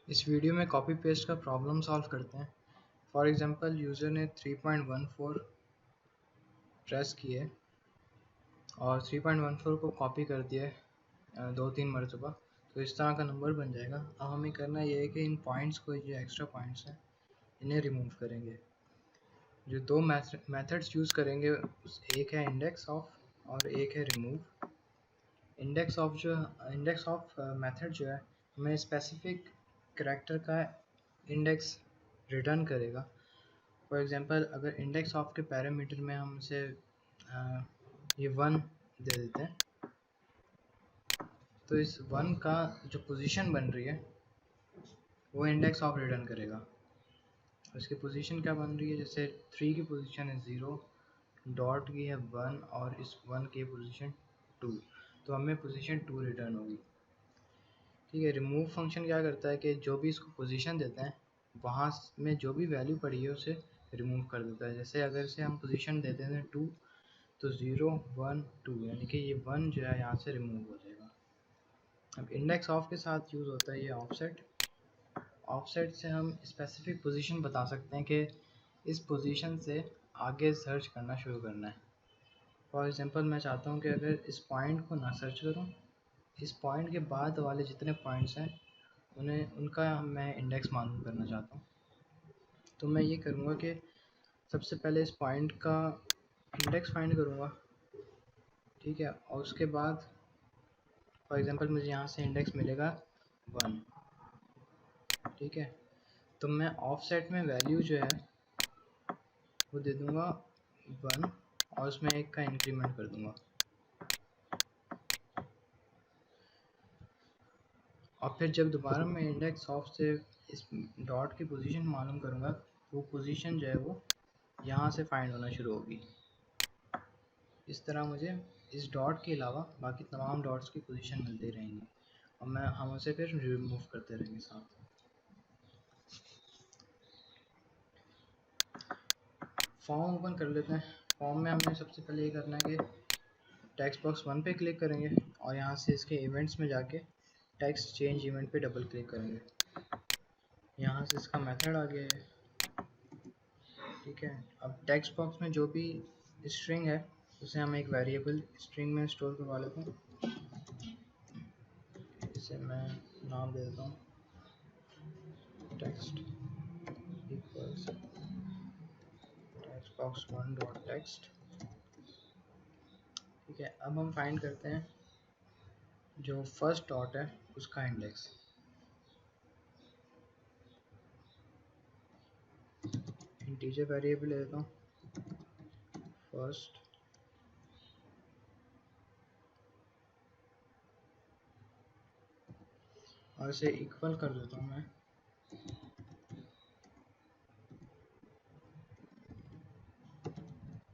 इस वीडियो में copy paste का प्रॉब्लम सॉल्व करते हैं। फॉर एग्जांपल यूज़र ने 3.14 प्रेस किए और 3.14 को कॉपी कर दिया 2-3 मरतबा, तो इस तरह का नंबर बन जाएगा। अब हमें करना ये है कि इन पॉइंट्स को, जो एक्स्ट्रा पॉइंट्स हैं, इन्हें रिमूव करेंगे। जो दो मेथड्स यूज़ करेंगे, एक है इंडेक्स ऑफ और एक है रिमूव। इंडेक्स ऑफ मेथड जो है हमें स्पेसिफिक करैक्टर का इंडेक्स रिटर्न करेगा। फॉर एग्जांपल अगर इंडेक्स ऑफ के पैरामीटर में हम इसे ये 1 दे देते हैं, तो इस 1 का जो पोजीशन बन रही है वो इंडेक्स ऑफ रिटर्न करेगा। उसकी पोजीशन क्या बन रही है, जैसे 3 की पोजीशन है 0, डॉट की है 1 और इस 1 की पोजीशन 2, तो हमें पोजीशन 2 रिटर्न होगी। ठीक है। रिमूव फंक्शन क्या करता है कि जो भी इसको पोजीशन देते हैं वहाँ में जो भी वैल्यू पड़ी है उसे रिमूव कर देता है। जैसे अगर इसे हम पोजीशन देते हैं 2, तो 0 1 2, यानी कि ये 1 जो है यहाँ से रिमूव हो जाएगा। अब इंडेक्स ऑफ के साथ यूज़ होता है ये ऑफसेट। ऑफसेट से हम स्पेसिफिक पोजीशन बता सकते हैं कि इस पोजीशन से आगे सर्च करना शुरू करना है। फॉर एग्जांपल मैं चाहता हूँ कि अगर इस पॉइंट को ना सर्च करूँ, इस पॉइंट के बाद वाले जितने पॉइंट्स हैं उनका मैं इंडेक्स मालूम करना चाहता हूँ। तो मैं ये करूँगा कि सबसे पहले इस पॉइंट का इंडेक्स फाइंड करूँगा। ठीक है। और उसके बाद फॉर एग्जांपल मुझे यहाँ से इंडेक्स मिलेगा 1। ठीक है। तो मैं ऑफसेट में वैल्यू जो है वो दे दूँगा 1 और उसमें 1 का इंक्रीमेंट कर दूँगा। और फिर जब दोबारा मैं इंडेक्स ऑफ से इस डॉट की पोजीशन मालूम करूँगा, वो पोजीशन जो है वो यहाँ से फाइंड होना शुरू होगी। इस तरह मुझे इस डॉट के अलावा बाकी तमाम डॉट्स की पोजीशन मिलती रहेंगी और हम उसे फिर रिमूव करते रहेंगे साथ। फॉर्म ओपन कर लेते हैं। फॉर्म में हमने सबसे पहले ये करना है कि टेक्स्ट बॉक्स 1 पे क्लिक करेंगे और यहाँ से इसके इवेंट्स में जाके टेक्स्ट चेंज इवेंट पे डबल क्लिक करेंगे। यहाँ से इसका मेथड आ गया है। ठीक है। अब टेक्स्ट बॉक्स में जो भी स्ट्रिंग है उसे हम एक वेरिएबल स्ट्रिंग में स्टोर करवा लेते हैं। इसे मैं नाम दे देता हूँ text equals text box 1 dot text. ठीक है। अब हम फाइंड करते हैं जो फर्स्ट डॉट है उसका इंडेक्स। इंटीजर वेरिएबल ले लेता हूँ फर्स्ट, और इसे इक्वल कर देता हूँ मैं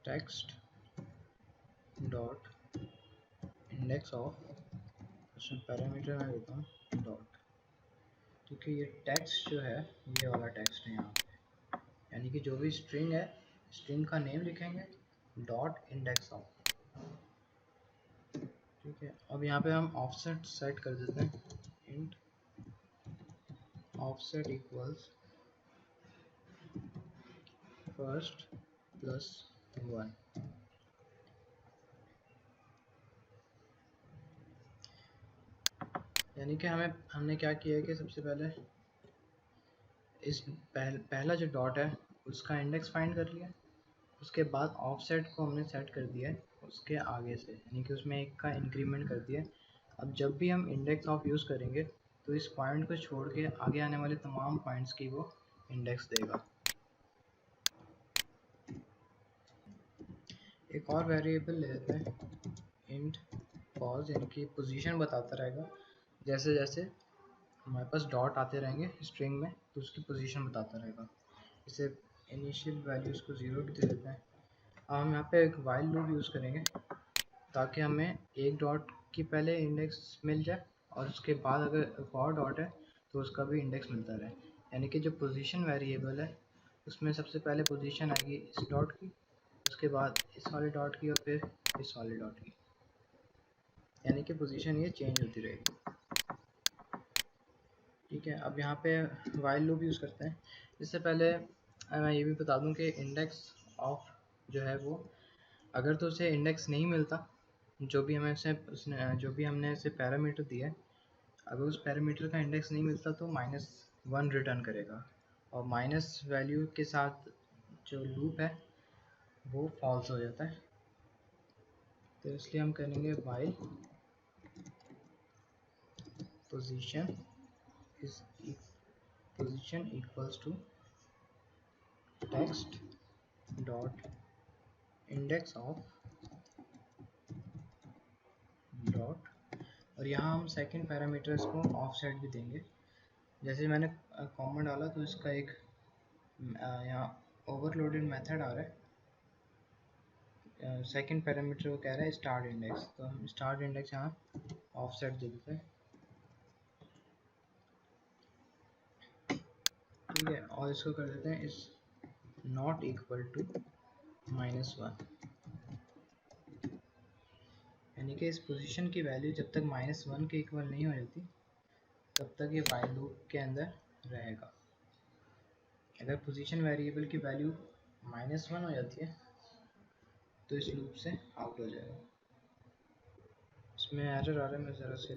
टेक्स्ट डॉट इंडेक्स ऑफ, उसमें पैरामीटर मैं देता हूँ डॉट। क्योंकि ये टेक्स्ट जो है ये वाला टेक्स्ट है यहाँ पे, यानी कि जो भी स्ट्रिंग है स्ट्रिंग का नेम लिखेंगे डॉट इंडेक्स ऑफ। ठीक है। अब यहाँ पे हम ऑफसेट सेट कर देते हैं int offset equals first plus 1। यानी कि हमने क्या किया है कि सबसे पहले इस पहला जो डॉट है उसका इंडेक्स फाइंड कर लिया, उसके बाद ऑफसेट को हमने सेट कर दिया है उसके आगे से, यानी कि उसमें 1 का इंक्रीमेंट कर दिया। अब जब भी हम इंडेक्स ऑफ यूज़ करेंगे तो इस पॉइंट को छोड़ के आगे आने वाले तमाम पॉइंट्स की वो इंडेक्स देगा। एक और वेरिएबल ले लेते हैं इंट पॉज, यानी कि पोजीशन बताता रहेगा। जैसे जैसे हमारे पास डॉट आते रहेंगे स्ट्रिंग में तो उसकी पोजीशन बताता रहेगा। इसे इनिशियल वैल्यूज़ को 0 दे देते हैं। अब हम यहाँ पे एक वाइल लूप यूज़ करेंगे ताकि हमें एक डॉट की पहले इंडेक्स मिल जाए और उसके बाद अगर एक और डॉट है तो उसका भी इंडेक्स मिलता रहे। यानी कि जो पोजीशन वेरिएबल है उसमें सबसे पहले पोजीशन आएगी इस डॉट की, उसके बाद इस वाले डॉट की और फिर इस वाले डॉट की, यानी कि पोजीशन ये चेंज होती रहेगी। ठीक है, अब यहाँ पे वाइल लूप यूज़ करते हैं। इससे पहले मैं ये भी बता दूँ कि इंडेक्स ऑफ जो है वो, अगर तो उसे इंडेक्स नहीं मिलता, जो भी हमें उसने जो भी हमने इसे पैरामीटर दिया है, अगर उस पैरामीटर का इंडेक्स नहीं मिलता तो -1 रिटर्न करेगा, और माइनस वैल्यू के साथ जो लूप है वो फॉल्स हो जाता है। तो इसलिए हम करेंगे while position is position equals to text dot index of dot, और यहाँ हम सेकंड पैरामीटर को ऑफसेट भी देंगे। जैसे मैंने कॉमा डाला तो इसका एक यहाँ ओवरलोडेड मेथड आ रहा है। सेकंड पैरामीटर को कह रहा है स्टार्ट इंडेक्स, तो हम स्टार्ट इंडेक्स यहाँ ऑफसेट दे देते हैं। ठीक है, और इसको कर देते हैं इस नॉट इक्वल टू -1, यानी कि इस पोजीशन की वैल्यू जब तक -1 के इक्वल नहीं हो जाती तब तक ये वाइल लूप के अंदर रहेगा। अगर पोजीशन वेरिएबल की वैल्यू -1 हो जाती है तो इस लूप से आउट हो जाएगा। इसमें एरर आ रहा है, मैं ज़रा से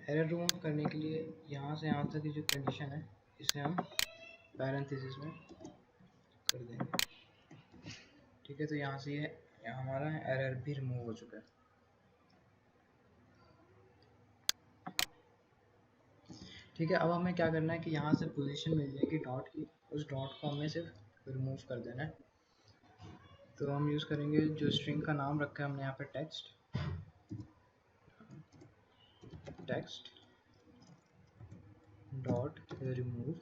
एरर रिमूव करने के लिए यहाँ से यहाँ तक की जो कंडीशन है इसे हम पैरेंथेसिस में कर देंगे। ठीक है, तो यहाँ से ये हमारा एरर भी रिमूव हो चुका है। ठीक है, अब हमें क्या करना है कि यहाँ से पोजीशन मिल जाएगी डॉट की, उस डॉट को हमें सिर्फ रिमूव कर देना है। तो हम यूज़ करेंगे जो स्ट्रिंग का नाम रखा है हमने यहाँ पे टेक्स्ट डॉट रिमूव।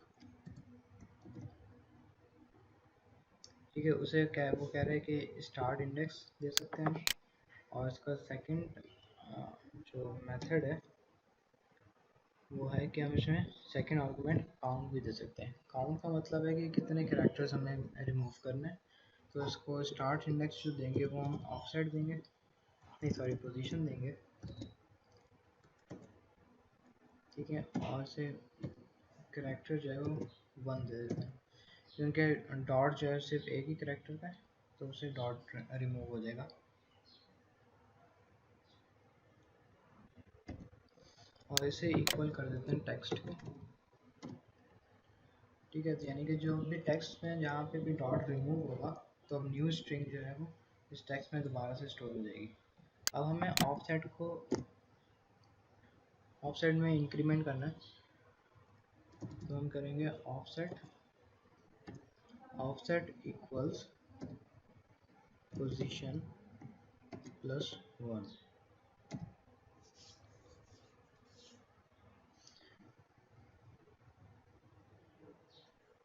ठीक है, उसे क्या वो कह रहे हैं कि स्टार्ट इंडेक्स दे सकते हैं हम, और इसका सेकंड जो मेथड है वो है कि हम इसमें सेकंड आर्गूमेंट काउंट भी दे सकते हैं। काउंट का मतलब है कि कितने कैरेक्टर्स हमें रिमूव करने हैं। तो इसको स्टार्ट इंडेक्स जो देंगे वो हम ऑफसेट देंगे, नहीं सॉरी पोजीशन देंगे। ठीक है, और से कैरेक्टर जो है वो 1 दे देते हैं, क्योंकि डॉट जो है सिर्फ एक ही कैरेक्टर का है तो उसे डॉट रिमूव हो जाएगा। और इसे इक्वल कर देते हैं टेक्स्ट के। ठीक है, तो यानी कि जो भी टेक्स्ट में जहाँ पे भी डॉट रिमूव होगा तो अब न्यू स्ट्रिंग जो है वो इस टेक्स्ट में दोबारा से स्टोर हो जाएगी। अब हमें ऑफसेट में इंक्रीमेंट करना है, तो हम करेंगे ऑफसेट इक्वल्स पोजीशन +1।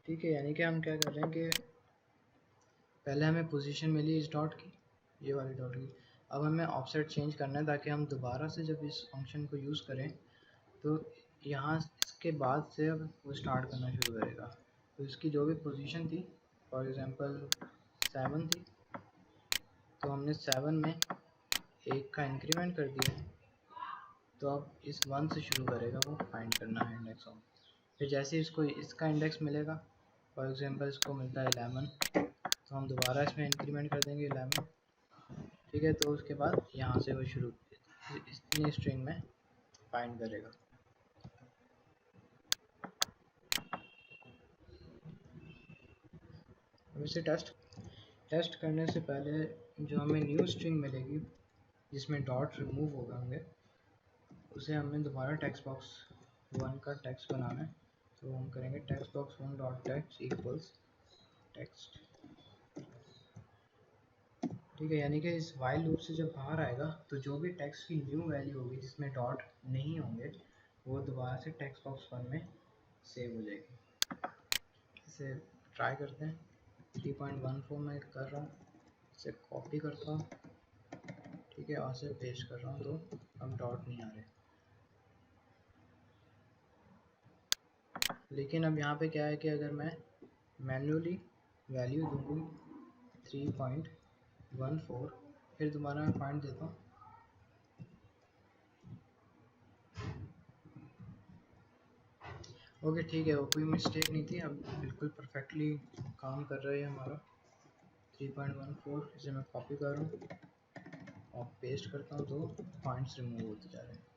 ठीक है, यानी कि हम क्या कर रहे हैं कि पहले हमें पोजीशन मिली इस डॉट की, ये वाली डॉट की। अब हमें ऑफसेट चेंज करना है ताकि हम दोबारा से जब इस फंक्शन को यूज़ करें तो यहाँ इसके बाद से अब वो स्टार्ट करना शुरू करेगा। तो इसकी जो भी पोजीशन थी, फॉर एग्जांपल 7 थी, तो हमने 7 में एक का इंक्रीमेंट कर दिया, तो अब इस 1 से शुरू करेगा वो फाइंड करना है इंडेक्स ऑफ। फिर जैसे इसको इसका इंडेक्स मिलेगा, फॉर एग्जांपल इसको मिलता है 11, तो हम दोबारा इसमें इंक्रीमेंट कर देंगे 11। ठीक है, तो उसके बाद यहाँ से वो शुरू इतनी स्ट्रिंग में फाइंड करेगा। अब इसे टेस्ट करने से पहले जो हमें न्यू स्ट्रिंग मिलेगी जिसमें डॉट रिमूव होगा होंगे, उसे हमें दोबारा टेक्स्ट बॉक्स 1 का टेक्स्ट बनाना है। तो हम करेंगे text box 1 dot text equals text. ठीक है, यानी कि इस वाइल लूप से जब बाहर आएगा तो जो भी टेक्स्ट की न्यू वैल्यू होगी जिसमें डॉट नहीं होंगे वो दोबारा से टेक्स्ट बॉक्स 1 में सेव हो जाएगी। इसे ट्राई करते हैं। 3.14 में कर रहा हूँ, इसे कॉपी करता हूँ। ठीक है, और से पेस्ट कर रहा हूँ तो अब डॉट नहीं आ रहे। लेकिन अब यहाँ पे क्या है कि अगर मैं मैन्युअली वैल्यू दूँगी 3.14, फिर दोबारा मैं फाइंड देता हूँ, ओके ठीक है, वो कोई मिस्टेक नहीं थी, अब बिल्कुल परफेक्टली काम कर रहा है हमारा 3.14। इसे मैं कॉपी कर रहा हूँ और पेस्ट करता हूँ तो पॉइंट्स रिमूव होते जा रहे हैं।